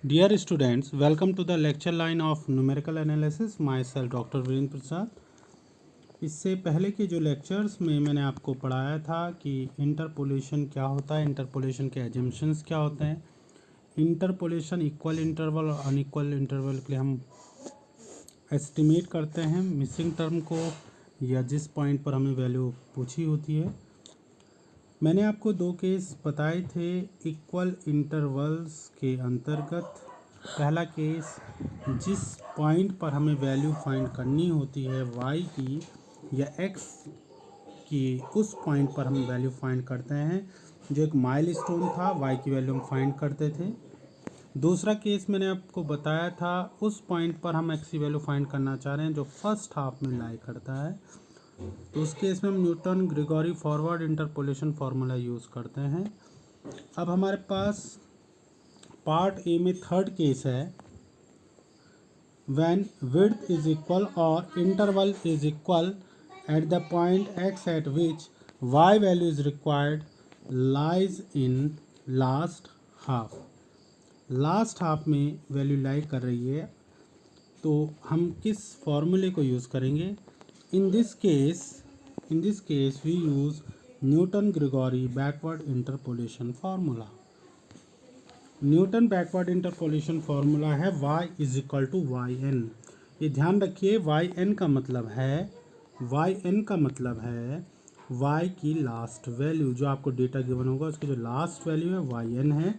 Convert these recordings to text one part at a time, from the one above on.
Dear students, welcome to the lecture line of numerical analysis. Myself Dr. Virendra प्रसाद। इससे पहले के जो लेक्चर्स में मैंने आपको पढ़ाया था कि इंटरपोलेशन क्या होता है, इंटरपोलेशन के एजम्पशंस क्या होते हैं, इंटरपोलेशन इक्वल इंटरवल और अनइक्वल इंटरवल के लिए हम एस्टिमेट करते हैं मिसिंग टर्म को या जिस पॉइंट पर हमें वैल्यू पूछी होती है। मैंने आपको दो केस बताए थे इक्वल इंटरवल्स के अंतर्गत। पहला केस, जिस पॉइंट पर हमें वैल्यू फाइंड करनी होती है y की या x की, उस पॉइंट पर हम वैल्यू फाइंड करते हैं, जो एक माइलस्टोन था, y की वैल्यू हम फाइंड करते थे। दूसरा केस मैंने आपको बताया था, उस पॉइंट पर हम x की वैल्यू फाइंड करना चाह रहे हैं जो फर्स्ट हाफ में लाई करता है, तो उस केस में हम Newton Gregory forward interpolation formula use करते हैं। अब हमारे पास पार्ट ए में थर्ड केस है, व्हेन विड्थ इज इक्वल और interval is equal at the point x at which y value is required lies in last half. Last half में value lie कर रही है, तो हम किस फॉर्मूले को यूज़ करेंगे? In this case we use Newton-Gregory backward interpolation formula. Newton backward interpolation formula है y is equal to y n. ये ध्यान रखिए, वाई एन का मतलब है y की लास्ट वैल्यू, जो आपको डेटा गिवन होगा उसकी जो लास्ट वैल्यू है वाई एन है।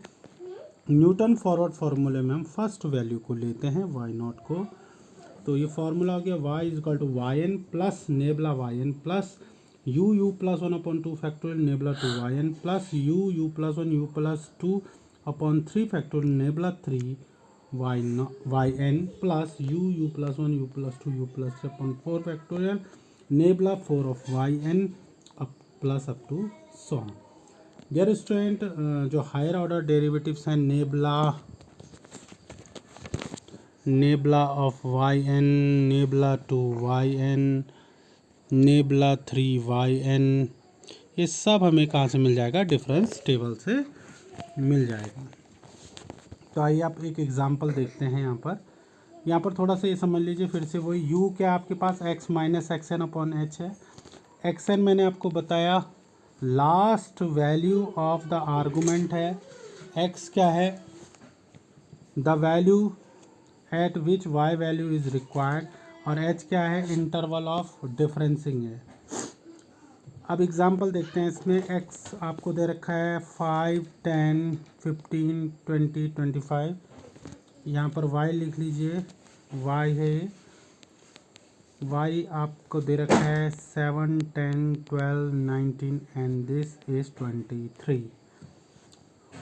न्यूटन फॉरवर्ड फार्मूले में हम फर्स्ट वैल्यू को लेते हैं वाई नॉट को, तो ये फार्मूला हो गया y is equal to y n plus nabla y n plus u plus 1/2 factorial nabla 2 y n plus u plus 1 u plus 2/3 factorial nabla 3 y n plus u plus 1 u plus 2 u plus 3/4 factorial nabla 4 of y n plus up to so on. Dear student, जो higher order derivatives हैं nabla of y n, nabla 2 y n, nebula 3 y n, ये सब हमें कहाँ से मिल जाएगा? Difference table से मिल जाएगा। तो आइए आप एक एग्जांपल देखते हैं। यहाँ पर थोड़ा सा ये समझ लीजिए फिर से, वही u क्या आपके पास x minus x n upon h है। एक्स एन मैंने आपको बताया last value of the argument है, x क्या है? The value at which y value is required, और h क्या है? इंटरवल ऑफ डिफरेंसिंग है। अब एग्जांपल देखते हैं, इसमें x आपको दे रखा है 5, 10, 15, 20, 25। यहाँ पर y लिख लीजिए, y है, y आपको दे रखा है 7, 10, 12, 19 एंड दिस इज 23,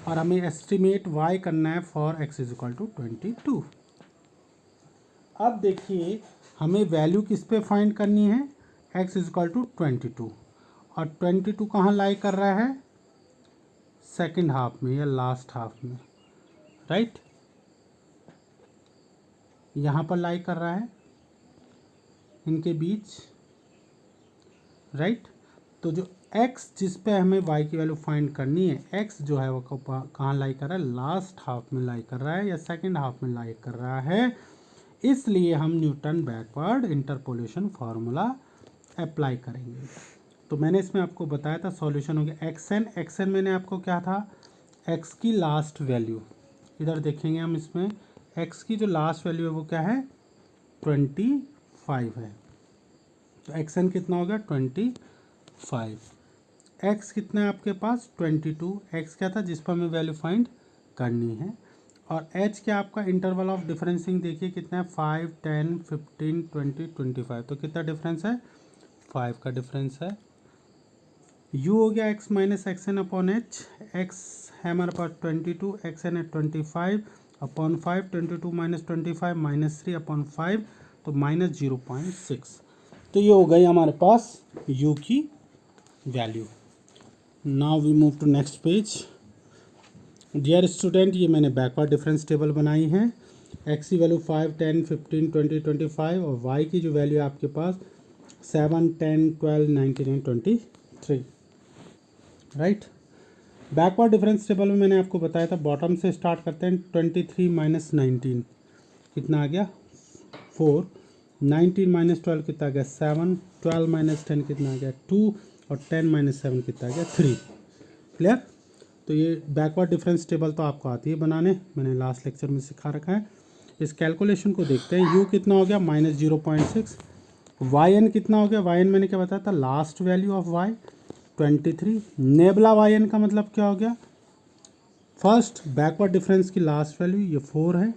और हमें एस्टिमेट y करना है for x is equal to 22। अब देखिए, हमें वैल्यू किस पे फाइंड करनी है? x इज इक्वल टू 22, और 22 कहाँ लाई कर रहा है? सेकंड हाफ में या लास्ट हाफ में, राइट? यहाँ पर लाई कर रहा है इनके बीच, राइट? तो जो x जिस पे हमें y की वैल्यू फाइंड करनी है, x जो है वो कहाँ लाई कर रहा है? लास्ट हाफ में लाई कर रहा है या सेकंड हाफ में लाई कर रहा है। इसलिए हम Newton backward interpolation formula apply करेंगे। तो मैंने इसमें आपको बताया था सॉल्यूशन हो गया एक्स एन मैंने आपको क्या था? x की लास्ट वैल्यू, इधर देखेंगे हम, इसमें x की जो लास्ट वैल्यू है वो क्या है? 25 है। तो एक्स एन कितना हो गया? 25। x कितना है आपके पास? 22। x क्या था जिस पर हमें वैल्यू फाइंड करनी है, और h क्या आपका? इंटरवल ऑफ डिफरेंसिंग देखिए कितना है? 5, 10, 15, 20, 25। तो कितना डिफरेंस है? 5 का डिफरेंस है। u हो गया x minus x n upon h, x है हमारे पास 22, एक्स एन है 25 अपॉन 5, 22 माइनस 25 माइनस 3 अपॉन 5, तो माइनस 0.6। तो ये हो गई हमारे पास u की value. Now we move to next page. Dear student, ये मैंने बैकवर्ड डिफरेंस टेबल बनाई है। x की वैल्यू 5, 10, 15, 20, 25, और y की जो वैल्यू है आपके पास 7, 10, 12, 19 and 23, right? Backward difference table में मैंने आपको बताया था बॉटम से स्टार्ट करते हैं। 23 माइनस 19 कितना आ गया 4, 19 माइनस 12 कितना आ गया 7, 12 माइनस 10 कितना आ गया 2 और 10 माइनस 7 कितना आ गया 3। क्लियर। तो ये बैकवर्ड डिफरेंस टेबल तो आपको आती है बनाने, मैंने लास्ट लेक्चर में सिखा रखा है। इस कैलकुलेशन को देखते हैं। यू कितना हो गया -0.6, वाई एन कितना हो गया, वाई एन मैंने क्या बताया था last value of y 23। Nabla y n का मतलब क्या हो गया, फर्स्ट बैकवर्ड डिफरेंस की लास्ट वैल्यू ये 4 है।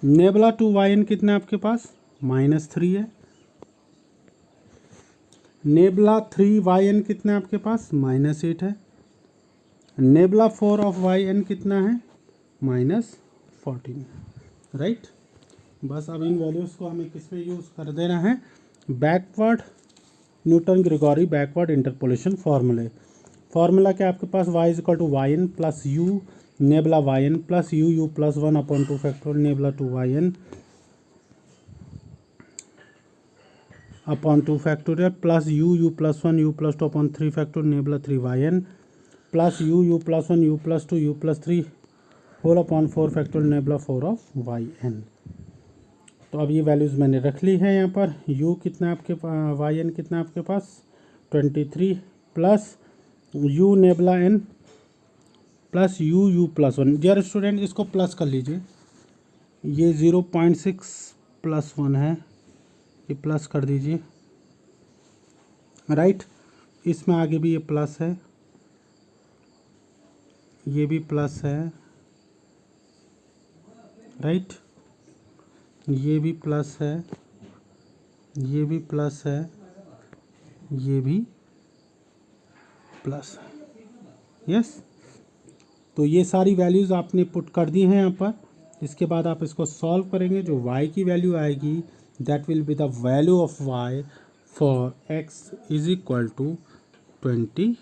नेबला टू वाई एन कितना है आपके पास -3 है। नेबला 3 वाई एन कितना है आपके पास -8 है। नेबला 4 ऑफ वाई एन कितना है -14, राइट। बस अब इन वैल्यूज़ को हमें किस में यूज़ कर देना है, backward Newton Gregory backward interpolation फार्मूले। फार्मूला क्या आपके पास y is equal to y n plus u nabla y n plus u plus 1/2 factorial nabla two y n upon 2 factorial plus u plus 1 u plus 2 upon 3 factorial nabla 3 y n plus u plus 1 u plus 2 u plus 3 whole upon 4 factorial nabla 4 of y N. तो अब ये values मैंने रख ली है यहाँ पर। u कितना आपके वाई एन कितना आपके पास 23 plus u nabla n plus u plus 1। Dear student इसको प्लस कर लीजिए, ये 0.6 प्लस 1 है, ये प्लस कर दीजिए, राइट। इसमें आगे भी ये प्लस है, ये भी प्लस है, राइट। ये भी प्लस है, ये भी प्लस है, ये भी प्लस है, यस। तो ये सारी वैल्यूज़ आपने पुट कर दी हैं यहाँ पर। इसके बाद आप इसको सॉल्व करेंगे, जो y की वैल्यू आएगी that will be the value of y for x is equal to 22,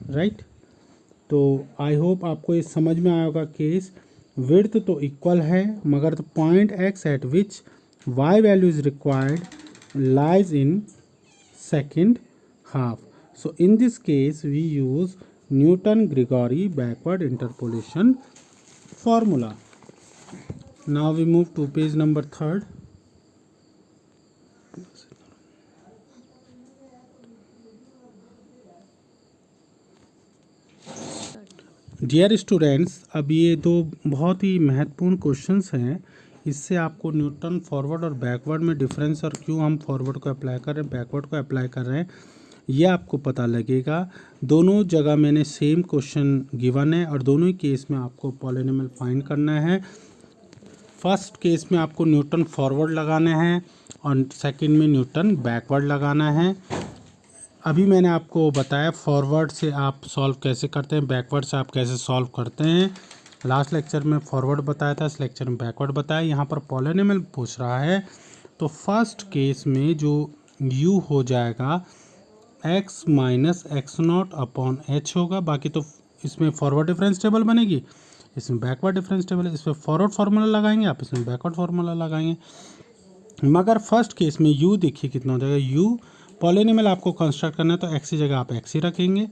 right. तो आई होप आपको ये समझ में आया होगा केस। विड्थ तो इक्वल है मगर the point x eight which y value is required lies in second half. So in this case we use Newton-Gregory backward interpolation formula. Now we move to page number 3rd. Dear students, अब ये दो बहुत ही महत्वपूर्ण questions हैं। इससे आपको Newton forward और backward में डिफरेंस और क्यों हम फॉरवर्ड को अप्लाई कर रहे हैं बैकवर्ड को अप्लाई कर रहे हैं ये आपको पता लगेगा। दोनों जगह मैंने सेम क्वेश्चन गिवन है और दोनों ही केस में आपको पॉलिनोमियल फाइंड करना है। फर्स्ट केस में आपको न्यूटन फॉरवर्ड लगाना है और सेकंड में न्यूटन बैकवर्ड लगाना है। अभी मैंने आपको बताया फॉरवर्ड से आप सॉल्व कैसे करते हैं, बैकवर्ड से आप कैसे सॉल्व करते हैं। लास्ट लेक्चर में फॉरवर्ड बताया था, इस लेक्चर में बैकवर्ड बताया। यहाँ पर पॉलिनोमियल पूछ रहा है तो फर्स्ट केस में जो u हो जाएगा x minus x not upon H होगा। बाकी तो इसमें फॉरवर्ड डिफरेंस टेबल बनेगी, इसमें बैकवर्ड डिफरेंस टेबल, इसमें फॉरवर्ड फार्मूला लगाएंगे आप, इसमें बैकवर्ड फार्मूला लगाएंगे। मगर फर्स्ट केस में u देखिए कितना हो जाएगा, u पॉलिनोमियल आपको कंस्ट्रक्ट करना है तो x की जगह आप x ही रखेंगे,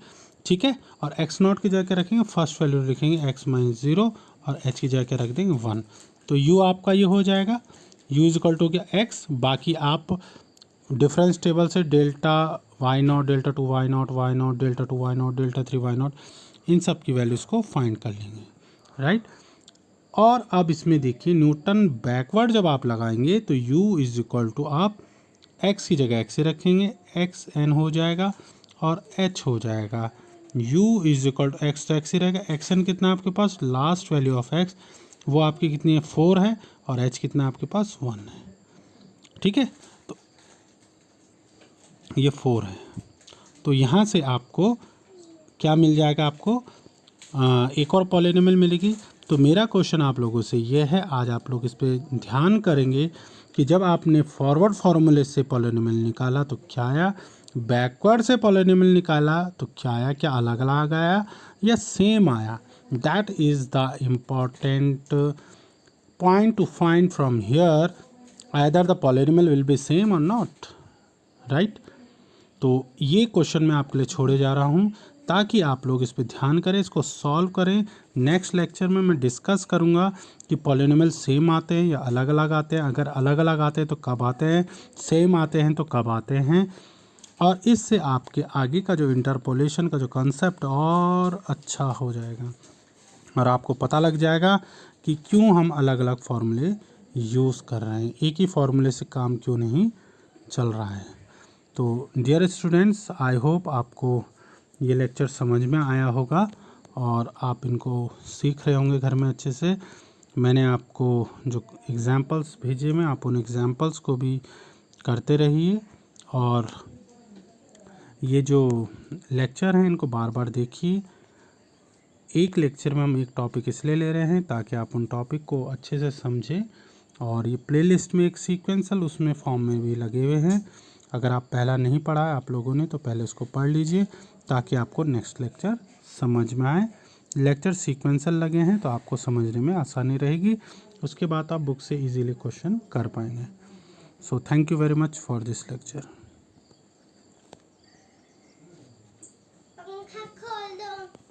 ठीक है। और x नॉट की जगह रखेंगे फर्स्ट वैल्यू लिखेंगे x माइनस 0 और h की जगह रख देंगे 1। तो u आपका ये हो जाएगा u इज इक्वल टू क्या x। बाकी आप डिफरेंस टेबल से delta Y naught, delta two Y naught, Y naught, delta two Y naught, delta 3 Y naught, इन सब की वैल्यूज़ को फाइंड कर लेंगे, राइट। और अब इसमें देखिए न्यूटन बैकवर्ड जब आप लगाएंगे तो u इज इक्वल टू आप x की जगह x ही रखेंगे, एक्स एन हो जाएगा और h हो जाएगा। u is equal to x तो एक्स ही रहेगा, एक्स एन कितना आपके पास लास्ट वैल्यू ऑफ x वो आपकी कितनी है 4 है और h कितना आपके पास 1 है, ठीक है। तो ये 4 है, तो यहाँ से आपको क्या मिल जाएगा, आपको एक और पॉलिनोमियल मिलेगी। तो मेरा क्वेश्चन आप लोगों से ये है, आज आप लोग इस पे ध्यान करेंगे कि जब आपने फॉरवर्ड फार्मूले से पॉलिनोमियल निकाला तो क्या आया, बैकवर्ड से पॉलिनोमियल निकाला तो क्या आया, क्या अलग अलग आया या सेम आया। That is the important point two find from here either the polynomial will be same और नॉट, राइट। तो ये क्वेश्चन मैं आपके लिए छोड़े जा रहा हूँ ताकि आप लोग इस पर ध्यान करें, इसको सॉल्व करें। नेक्स्ट लेक्चर में मैं डिस्कस करूँगा कि पॉलिनोमियल सेम आते हैं या अलग अलग आते हैं, अगर अलग अलग आते हैं तो कब आते हैं, सेम आते हैं तो कब आते हैं, और इससे आपके आगे का जो इंटरपोलेशन का जो कंसेप्ट और अच्छा हो जाएगा और आपको पता लग जाएगा कि क्यों हम अलग अलग फॉर्मूले यूज़ कर रहे हैं, एक ही फॉर्मूले से काम क्यों नहीं चल रहा है। तो डियर स्टूडेंट्स, आई होप आपको ये लेक्चर समझ में आया होगा और आप इनको सीख रहे होंगे घर में अच्छे से। मैंने आपको जो एग्ज़ाम्पल्स भेजे हैं आप उन एग्ज़ाम्पल्स को भी करते रहिए और ये जो लेक्चर हैं इनको बार बार देखिए। एक लेक्चर में हम एक टॉपिक इसलिए ले रहे हैं ताकि आप उन टॉपिक को अच्छे से समझें, और ये प्लेलिस्ट में एक सीक्वेंसल उसमें फॉर्म में भी लगे हुए हैं। अगर आप पहला नहीं पढ़ा है आप लोगों ने तो पहले उसको पढ़ लीजिए ताकि आपको नेक्स्ट लेक्चर समझ में आए। लेक्चर सीक्वेंसल लगे हैं तो आपको समझने में आसानी रहेगी, उसके बाद आप बुक से इजीली क्वेश्चन कर पाएंगे। So thank you very much for this lecture. पंखा खोल दो।